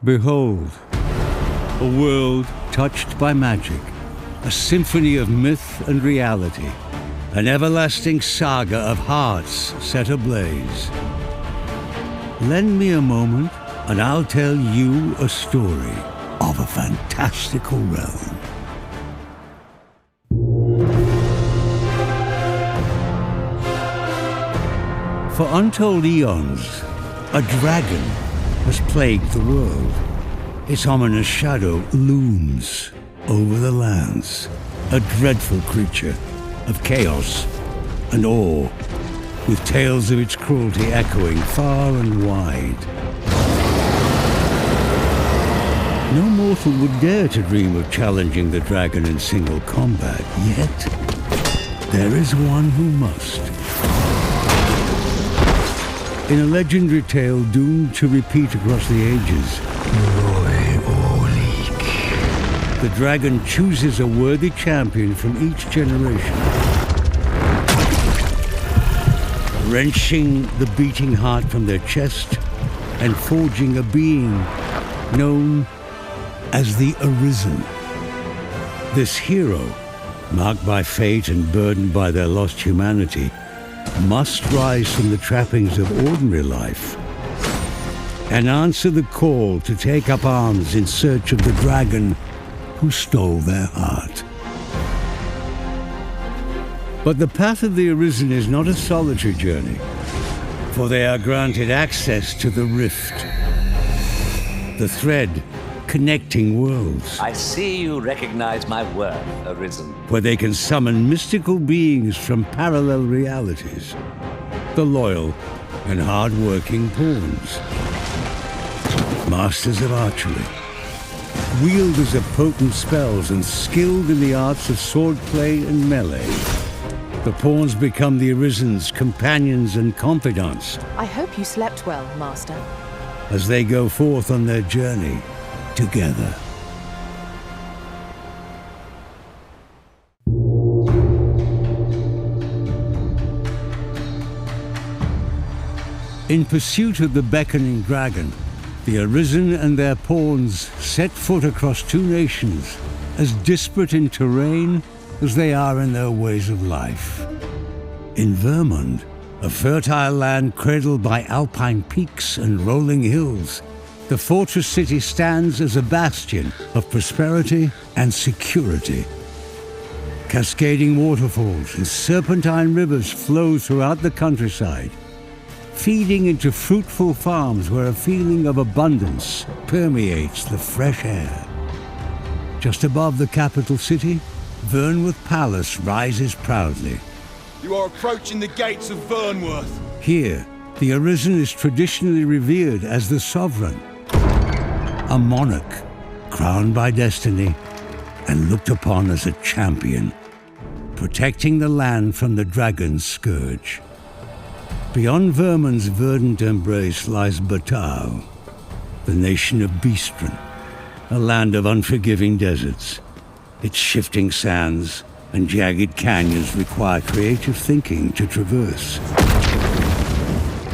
Behold, a world touched by magic, a symphony of myth and reality, an everlasting saga of hearts set ablaze. Lend me a moment, and I'll tell you a story of a fantastical realm. For untold eons, a dragon has plagued the world. Its ominous shadow looms over the lands, a dreadful creature of chaos and awe, with tales of its cruelty echoing far and wide. No mortal would dare to dream of challenging the dragon in single combat, yet there is one who must. In a legendary tale doomed to repeat across the ages, the dragon chooses a worthy champion from each generation, wrenching the beating heart from their chest and forging a being known as the Arisen. This hero, marked by fate and burdened by their lost humanity, must rise from the trappings of ordinary life and answer the call to take up arms in search of the dragon who stole their heart. But the path of the Arisen is not a solitary journey, for they are granted access to the rift, the thread connecting worlds. I see you recognize my worth, Arisen. Where they can summon mystical beings from parallel realities, the loyal and hard-working pawns, masters of archery, wielders of potent spells and skilled in the arts of swordplay and melee. The pawns become the Arisen's companions and confidants. I hope you slept well, Master. As they go forth on their journey together. In pursuit of the beckoning dragon, the Arisen and their pawns set foot across two nations, as disparate in terrain as they are in their ways of life. In Vermund, a fertile land cradled by alpine peaks and rolling hills, the fortress city stands as a bastion of prosperity and security. Cascading waterfalls and serpentine rivers flow throughout the countryside, feeding into fruitful farms where a feeling of abundance permeates the fresh air. Just above the capital city, Vernworth Palace rises proudly. You are approaching the gates of Vernworth. Here, the Arisen is traditionally revered as the sovereign, a monarch crowned by destiny and looked upon as a champion, protecting the land from the dragon's scourge. Beyond Vermund's verdant embrace lies Batau, the nation of Beastren, a land of unforgiving deserts. Its shifting sands and jagged canyons require creative thinking to traverse,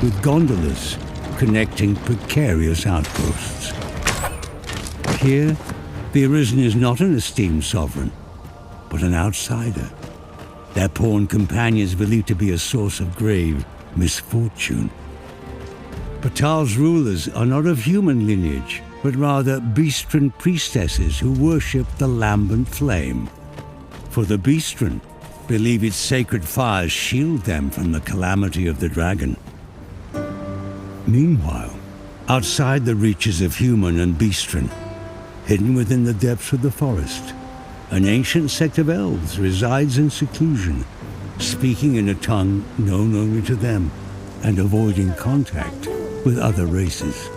with gondolas connecting precarious outposts. Here, the Arisen is not an esteemed sovereign, but an outsider, their pawn companions believed to be a source of grave misfortune. Batal's rulers are not of human lineage, but rather Beastren priestesses who worship the lambent flame. For the Beastren believe its sacred fires shield them from the calamity of the dragon. Meanwhile, outside the reaches of human and Beastren, hidden within the depths of the forest, an ancient sect of elves resides in seclusion, speaking in a tongue known only to them and avoiding contact with other races.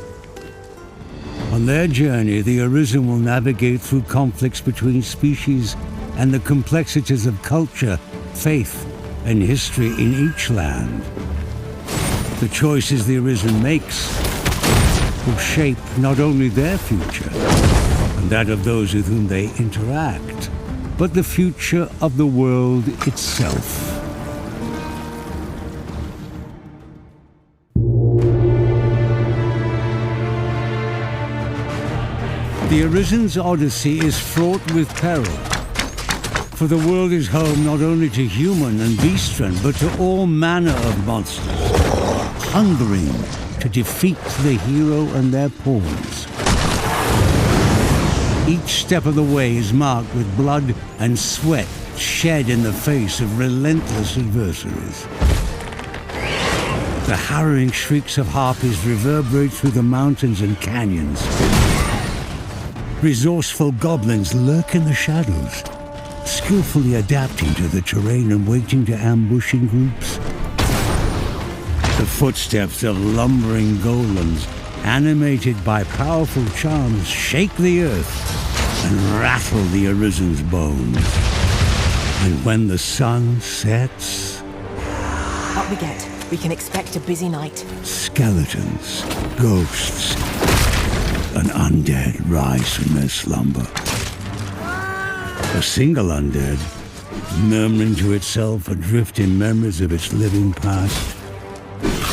On their journey, the Arisen will navigate through conflicts between species and the complexities of culture, faith, and history in each land. The choices the Arisen makes will shape not only their future and that of those with whom they interact, but the future of the world itself. The Arisen's odyssey is fraught with peril. For the world is home not only to human and beastren, but to all manner of monsters, hungering to defeat the hero and their pawns. Each step of the way is marked with blood and sweat shed in the face of relentless adversaries. The harrowing shrieks of harpies reverberate through the mountains and canyons. Resourceful goblins lurk in the shadows, skillfully adapting to the terrain and waiting to ambush in groups. The footsteps of lumbering golems, animated by powerful charms, shake the earth and rattle the Arisen's bones. And when the sun sets... Up we get. We can expect a busy night. Skeletons, ghosts, and undead rise from their slumber. A single undead, murmuring to itself adrift in memories of its living past,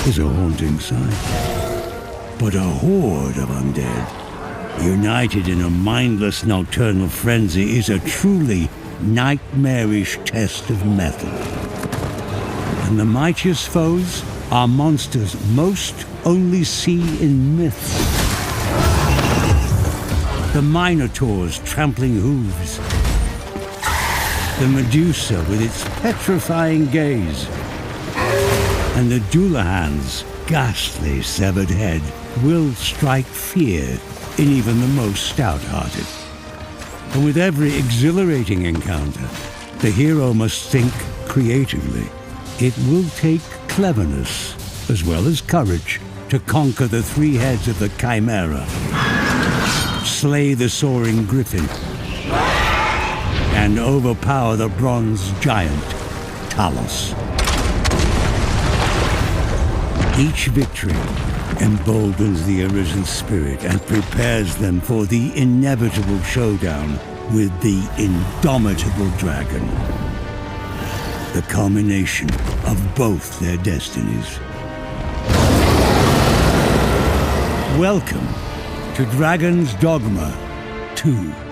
is a haunting sight. But a horde of undead, united in a mindless nocturnal frenzy, is a truly nightmarish test of mettle. And the mightiest foes are monsters most only see in myths. The Minotaur's trampling hooves, the Medusa with its petrifying gaze, and the Dullahan's ghastly severed head will strike fear in even the most stout-hearted. And with every exhilarating encounter, the hero must think creatively. It will take cleverness, as well as courage, to conquer the three heads of the Chimera, slay the soaring griffin, and overpower the bronze giant, Talos. Each victory emboldens the Arisen's spirit and prepares them for the inevitable showdown with the indomitable dragon. The culmination of both their destinies. Welcome to Dragon's Dogma 2.